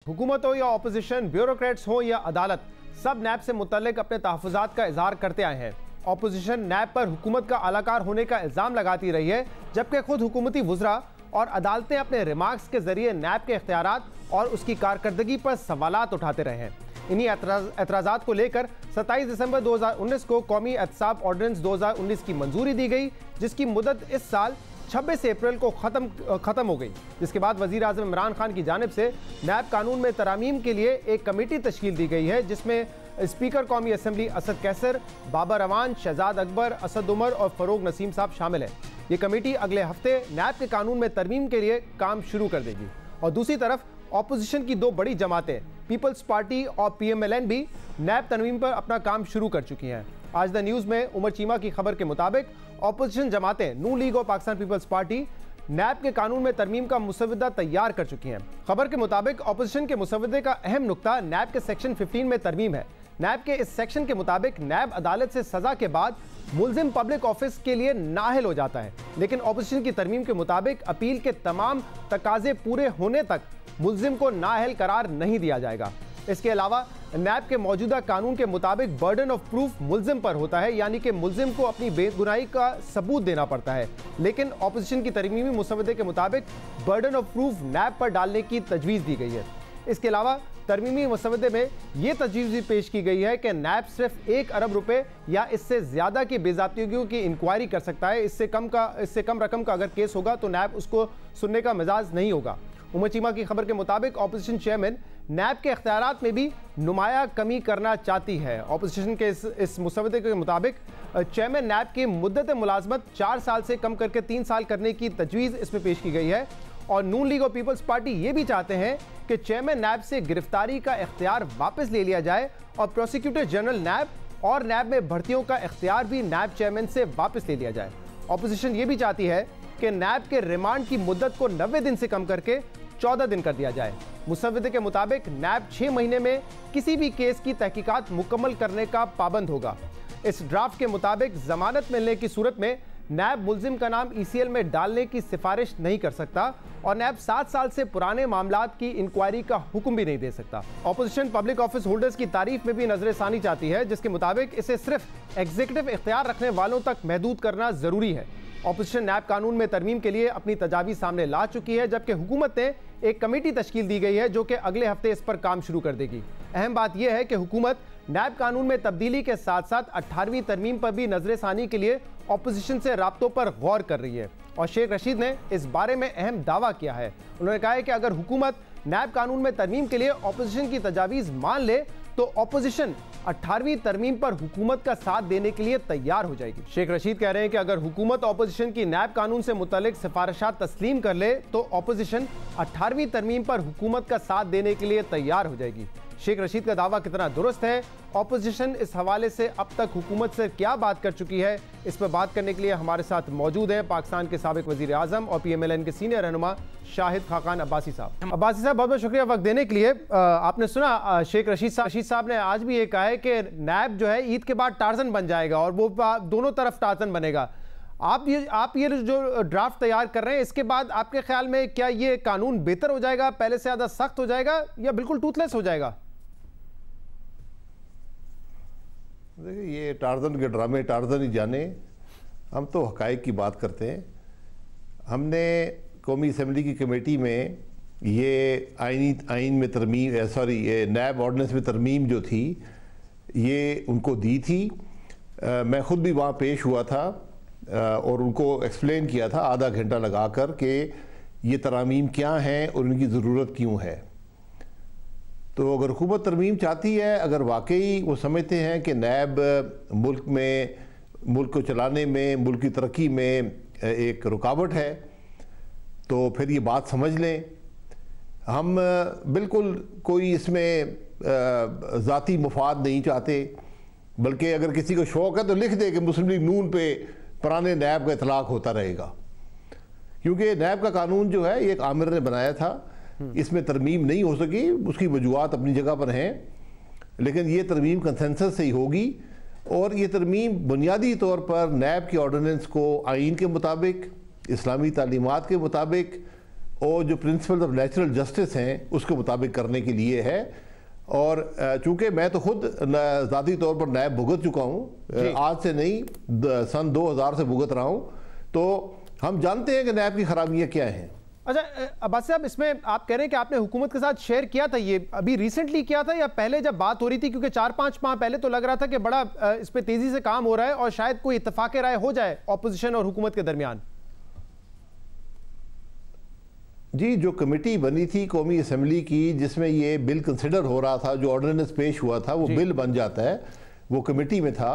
हुकूमत हो या ऑपोजिशन, ब्यूरोक्रेट्स हो या अदालत, सब नैब से मुतल्लिक अपने तहफ़्फ़ुज़ात का इज़हार करते आए हैं। ऑपोजिशन नैब पर हुकूमत का आलाकार होने का इल्ज़ाम लगाती रही है, जबकि खुद हुकूमती वुज़रा और अदालतें अपने रिमार्क्स के जरिए नैब के इख्तियारात और उसकी कारकर्दगी पर सवालात उठाते रहे हैं। इन्हीं एतराज़ात को लेकर 27 दिसंबर 2019 को कौमी एहतसाब ऑर्डिनेंस 2019 की मंजूरी दी गई, जिसकी मुद्दत इस साल 26 अप्रैल को ख़त्म हो गई, जिसके बाद वज़ीर आज़म इमरान खान की जानिब से नैब कानून में तरामीम के लिए एक कमेटी तश्कील दी गई है, जिसमें स्पीकर कौमी असम्बली असद कैसर, बाबर अवान, शहजाद अकबर, असद उमर और फ़रोग नसीम साहब शामिल हैं। ये कमेटी अगले हफ्ते नैब के कानून में तरमीम के लिए काम शुरू कर देगी। और दूसरी तरफ ऑपोजिशन की दो बड़ी जमातें पीपल्स पार्टी और PMLN भी नैब तरमीम पर अपना काम शुरू कर चुकी हैं। आज द न्यूज़ में उमर चीमा की खबर के मुताबिक ऑपोजिशन जमातें नून लीग और पाकिस्तान पीपल्स पार्टी नैब के कानून में तरमीम का मुसवदा तैयार कर चुकी हैं। खबर के मुताबिक ऑपोजिशन के मुसवदे का अहम नुक्ता नैब के सेक्शन 15 में तरमीम है। नैब के इस सेक्शन के मुताबिक नैब अदालत से सजा के बाद मुल्जिम पब्लिक ऑफिस के लिए नाअहल हो जाता है, लेकिन ऑपोजिशन की तरमीम के मुताबिक अपील के तमाम तकाजे पूरे होने तक मुल्जिम को नाअहल करार नहीं दिया जाएगा। इसके अलावा नैब के मौजूदा कानून के मुताबिक बर्डन ऑफ प्रूफ मुल्जिम पर होता है, यानी कि मुल्जिम को अपनी बेगुनाही का सबूत देना पड़ता है, लेकिन ऑपोजिशन की तरमीमी मुसवदे के मुताबिक बर्डन ऑफ प्रूफ नैब पर डालने की तजवीज़ दी गई है। इसके अलावा तरमीमी मुसवदे में यह तजवीज़ भी पेश की गई है कि नैब सिर्फ 1 अरब रुपए या इससे ज़्यादा की बेज़ाब्तियों की इंक्वायरी कर सकता है। इससे कम रकम का अगर केस होगा तो नैब उसको सुनने का मिजाज नहीं होगा। उमर चीमा की खबर के मुताबिक ऑपोजिशन चेयरमैन नैब के इख्तियारात में भी नुमाया कमी करना चाहती है। ऑपोजिशन के इस मुसवदे के मुताबिक चेयरमैन नैब की मुद्दत मुलाजमत 4 साल से कम करके 3 साल करने की तजवीज़ इसमें पेश की गई है। और नून लीग और पीपल्स पार्टी ये भी चाहते हैं कि चेयरमैन नैब से गिरफ्तारी का इख्तियार वापस ले लिया जाए और प्रोसिक्यूटर जनरल नैब और नैब में भर्तियों का इख्तियार भी नैब चेयरमैन से वापस ले लिया जाए। ऑपोजिशन ये भी चाहती है कि नैब के रिमांड की मुद्दत को 90 दिन से कम करके 14 दिन कर दिया जाए। मुसवदे के मुताबिक नैब 6 महीने में किसी भी केस की तहकीकात मुकम्मल करने का पाबंद होगा। इस ड्राफ्ट के मुताबिक जमानत मिलने की सूरत में नैब मुल्जिम का नाम ECL में डालने की सिफारिश नहीं कर सकता और नैब 7 साल से पुराने मामलात की इंक्वायरी का हुक्म भी नहीं दे सकता। ऑपोजिशन पब्लिक ऑफिस होल्डर्स की तारीफ में भी नजरसानी चाहती है, जिसके मुताबिक इसे सिर्फ एग्जीक्यूटिव इख्तियार रखने वालों तक महदूद करना जरूरी है। ऑपोजिशन नैब कानून में तरमीम के लिए अपनी तजावीज़ सामने ला चुकी है, जबकि हुकूमत ने एक कमेटी तश्कील दी गई है जो कि अगले हफ्ते इस पर काम शुरू कर देगी। अहम बात यह है कि हुकूमत नैब कानून में तब्दीली के साथ साथ 18वीं तरमीम पर भी नजरसानी के लिए ऑपोजिशन से राब्तों पर गौर कर रही है। और शेख रशीद ने इस बारे में अहम दावा किया है। उन्होंने कहा है कि अगर हुकूमत नैब कानून में तरमीम के लिए ऑपोजिशन की तजावीज़ मान ले तो ऑपोजिशन 18वीं तरमीम पर हुकूमत का साथ देने के लिए तैयार हो जाएगी। शेख रशीद कह रहे हैं कि अगर हुकूमत ऑपोजिशन की नैब कानून से मुतल्लिक सिफारिशात तस्लीम कर ले तो ऑपोजिशन 18वीं तरमीम पर हुकूमत का साथ देने के लिए तैयार हो जाएगी। शेख रशीद का दावा कितना दुरुस्त है, ऑपोजिशन इस हवाले से अब तक हुकूमत से क्या बात कर चुकी है, इस पर बात करने के लिए हमारे साथ मौजूद हैं पाकिस्तान के साबिक वज़ीर आज़म और PMLN के सीनियर रहनुमा शाहिद खाकान अब्बासी साहब। अब्बासी साहब, बहुत बहुत शुक्रिया वक्त देने के लिए। आपने सुना शेख रशीद साहब ने आज भी ये कहा है कि नैब जो है ईद के बाद टार्जन बन जाएगा और वो दोनों तरफ टार्जन बनेगा। आप ये जो ड्राफ्ट तैयार कर रहे हैं, इसके बाद आपके ख्याल में क्या ये कानून बेहतर हो जाएगा, पहले से ज़्यादा सख्त हो जाएगा या बिल्कुल टूथलेस हो जाएगा? देखिए, ये टार्जन के ड्रामे टार्जन ही जाने, हम तो हक़ाइक़ की बात करते हैं। हमने कौमी असम्बली की कमेटी में ये आइन में तरमीम ये नैब ऑर्डिनेंस में तरमीम जो थी ये उनको दी थी। मैं ख़ुद भी वहाँ पेश हुआ था और उनको एक्सप्लेन किया था आधा घंटा लगा कर कि ये तरामीम क्या हैं और इनकी ज़रूरत क्यों है। तो अगर हुकूमत तरमीम चाहती है, अगर वाकई वो समझते हैं कि नैब मुल्क को चलाने में, मुल्क की तरक्की में एक रुकावट है, तो फिर ये बात समझ लें। हम बिल्कुल कोई इसमें ज़ाती मुफाद नहीं चाहते, बल्कि अगर किसी को शौक़ है तो लिख दे कि मुस्लिम लीग नून पे पुराने नैब का इतलाक़ होता रहेगा, क्योंकि नैब का कानून जो है ये एक आमिर ने बनाया था, इसमें तरमीम नहीं हो सकी, उसकी वजूहात अपनी जगह पर हैं, लेकिन ये तरमीम कंसेंसस से ही होगी। और ये तरमीम बुनियादी तौर पर नैब के ऑर्डिनेंस को आइन के मुताबिक, इस्लामी तालीमात के मुताबिक और जो प्रिंसिपल ऑफ नेचुरल जस्टिस हैं उसके मुताबिक करने के लिए है। और चूंकि मैं तो खुद ज़ाती तौर पर नैब भुगत चुका हूँ, आज से नहीं सन 2000 से भुगत रहा हूँ, तो हम जानते हैं कि नैब की खराबियाँ क्या हैं। अच्छा अब्बास साहब, इसमें आप कह रहे हैं कि आपने हुकूमत के साथ शेयर किया था, ये अभी रिसेंटली किया था या पहले जब बात हो रही थी? क्योंकि 4-5 माह पहले तो लग रहा था कि बड़ा इस पे तेजी से काम हो रहा है और शायद कोई इत्तेफाक राय हो जाए ऑपोजिशन और हुकूमत के दरमियान। जी, जो कमेटी बनी थी कौमी असम्बली की जिसमें ये बिल कंसिडर हो रहा था, जो ऑर्डिनेंस पेश हुआ था वो बिल बन जाता है, वो कमेटी में था,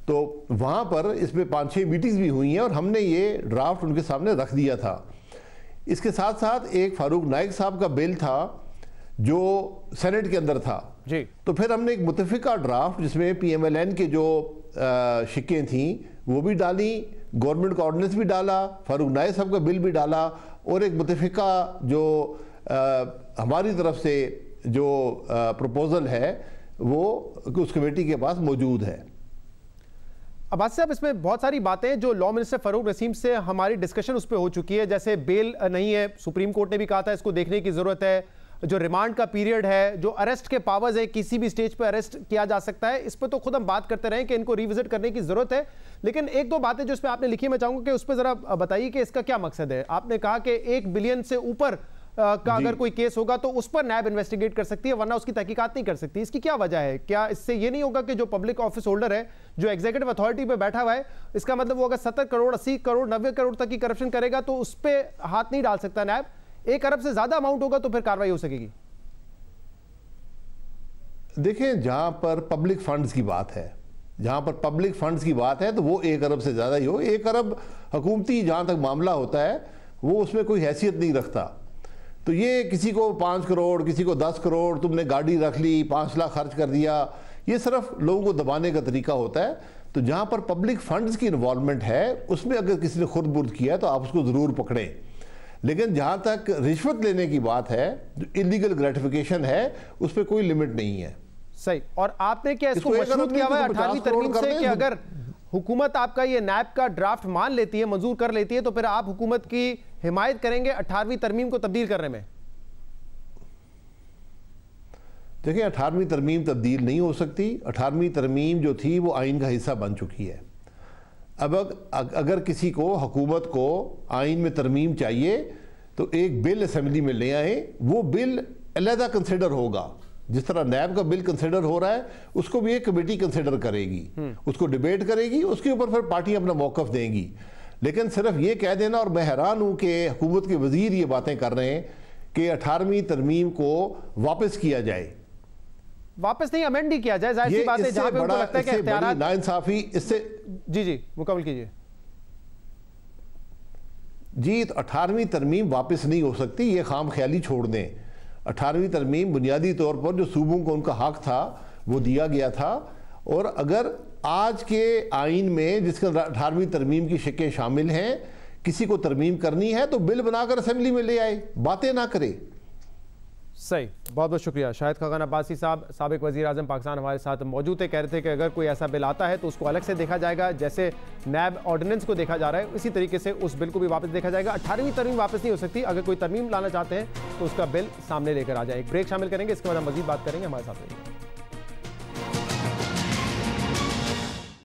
तो वहाँ पर इसमें 5-6 मीटिंग्स भी हुई हैं और हमने ये ड्राफ्ट उनके सामने रख दिया था। इसके साथ साथ एक फारूक नाइक साहब का बिल था जो सेनेट के अंदर था जी। तो फिर हमने एक मुतफिका ड्राफ्ट जिसमें PMLN के जो शिक्कें थी वो भी डाली, गवर्नमेंट का ऑर्डिनेंस भी डाला, फारूक नाइक साहब का बिल भी डाला, और एक मुतफिका जो हमारी तरफ से जो प्रपोजल है वो उस कमेटी के पास मौजूद है। अब्बास साहब, इसमें बहुत सारी बातें जो लॉ मिनिस्टर फरूक नसीम से हमारी डिस्कशन उस पर हो चुकी है, जैसे बेल नहीं है, सुप्रीम कोर्ट ने भी कहा था इसको देखने की जरूरत है, जो रिमांड का पीरियड है, जो अरेस्ट के पावर्स है, किसी भी स्टेज पर अरेस्ट किया जा सकता है, इस पर तो खुद हम बात करते रहे कि इनको रिविजिट करने की जरूरत है। लेकिन एक दो बातें जो इस पर आपने लिखी मैं चाहूंगा कि उस पर जरा बताइए कि इसका क्या मकसद है। आपने कहा कि 1 बिलियन से ऊपर का अगर कोई केस होगा तो उस पर नैब इन्वेस्टिगेट कर सकती है, वरना उसकी तहकीकात नहीं कर सकती। इसकी क्या वजह है? क्या इससे ये नहीं होगा कि जो पब्लिक ऑफिस होल्डर है, जो एग्जीक्यूटिव अथॉरिटी पे बैठा हुआ है, इसका मतलब वो अगर 70 करोड़ 80 करोड़ 90 करोड़ तक की करप्शन करेगा तो उस पर हाथ नहीं डाल सकता नैब? 1 अरब से ज्यादा अमाउंट होगा तो फिर कार्रवाई हो सकेगी। देखें, जहां पर पब्लिक फंड्स की बात है, जहां पर पब्लिक फंड्स की बात है तो वो 1 अरब से ज़्यादा ही हो। 1 अरब हुकूमती जहां तक मामला होता है वो उसमें कोई हैसियत नहीं रखता। तो ये किसी को 5 करोड़, किसी को 10 करोड़, तुमने गाड़ी रख ली, 5 लाख खर्च कर दिया, ये सिर्फ लोगों को दबाने का तरीका होता है। तो जहां पर पब्लिक फंड्स की इन्वॉल्वमेंट है उसमें अगर किसी ने खुद बुर्द किया तो आप उसको ज़रूर पकड़ें। लेकिन जहां तक रिश्वत लेने की बात है, जो इलीगल ग्रेटिफिकेशन है, उस पर कोई लिमिट नहीं है। सही। और आपने क्या इसको मशरूत किया हुआ है 18वीं तरमीम से कि अगर हुकूमत आपका ये नैब का ड्राफ्ट मान लेती है, मंजूर कर लेती है, तो फिर आप हुकूमत की हिमायत करेंगे 18वीं तरमीम को तब्दील करने में? देखिए, 18वीं तरमीम तब्दील नहीं हो सकती। 18वीं तरमीम जो थी वो आइन का हिस्सा बन चुकी है। अब अगर किसी को, हुकूमत को आइन में तरमीम चाहिए तो एक बिल असेंबली में ले आए, वो बिल अलहदा कंसिडर होगा। जिस तरह नैब का बिल कंसिडर हो रहा है उसको भी एक कमेटी कंसिडर करेगी, उसको डिबेट करेगी, उसके ऊपर फिर पार्टी अपना मौकफ देंगी। लेकिन सिर्फ ये कह देना, और मैं हैरान हूं कि हुकूमत के वजीर ये बातें कर रहे हैं कि 18वीं तरमीम को वापस किया जाए। वापस नहीं, अमेंड ही किया जाए, जाहिर सी बात है। जहां पे उनको लगता है कि इख्तियारात नाइंसाफी इससे जी मुकम्मल कीजिए। जी, तो 18वीं तरमीम वापस नहीं हो सकती, ये खाम ख्याली छोड़ दें। 18वीं तरमीम बुनियादी तौर पर जो सूबों को उनका हक था वो दिया गया था, और अगर आज के आइन में जिसके 18वीं तरमीम की शिकें शामिल हैं, किसी को तरमीम करनी है तो बिल बनाकर असेंबली में ले आए, बातें ना करे। सही, बहुत बहुत शुक्रिया। शाहिद खाकान अब्बासी साहब, साबिक वज़ीर आज़म पाकिस्तान, हमारे साथ मौजूद थे। कह रहे थे कि अगर कोई ऐसा बिल आता है तो उसको अलग से देखा जाएगा, जैसे नैब ऑर्डिनेंस को देखा जा रहा है इसी तरीके से उस बिल को भी वापस देखा जाएगा। 18वीं तरमीम वापस नहीं हो सकती। अगर कोई तरमीम लाना चाहते हैं तो उसका बिल सामने लेकर आ जाए। एक ब्रेक शामिल करेंगे, इसके बाद हम मज़ीद बात करेंगे। हमारे साथ रहिए।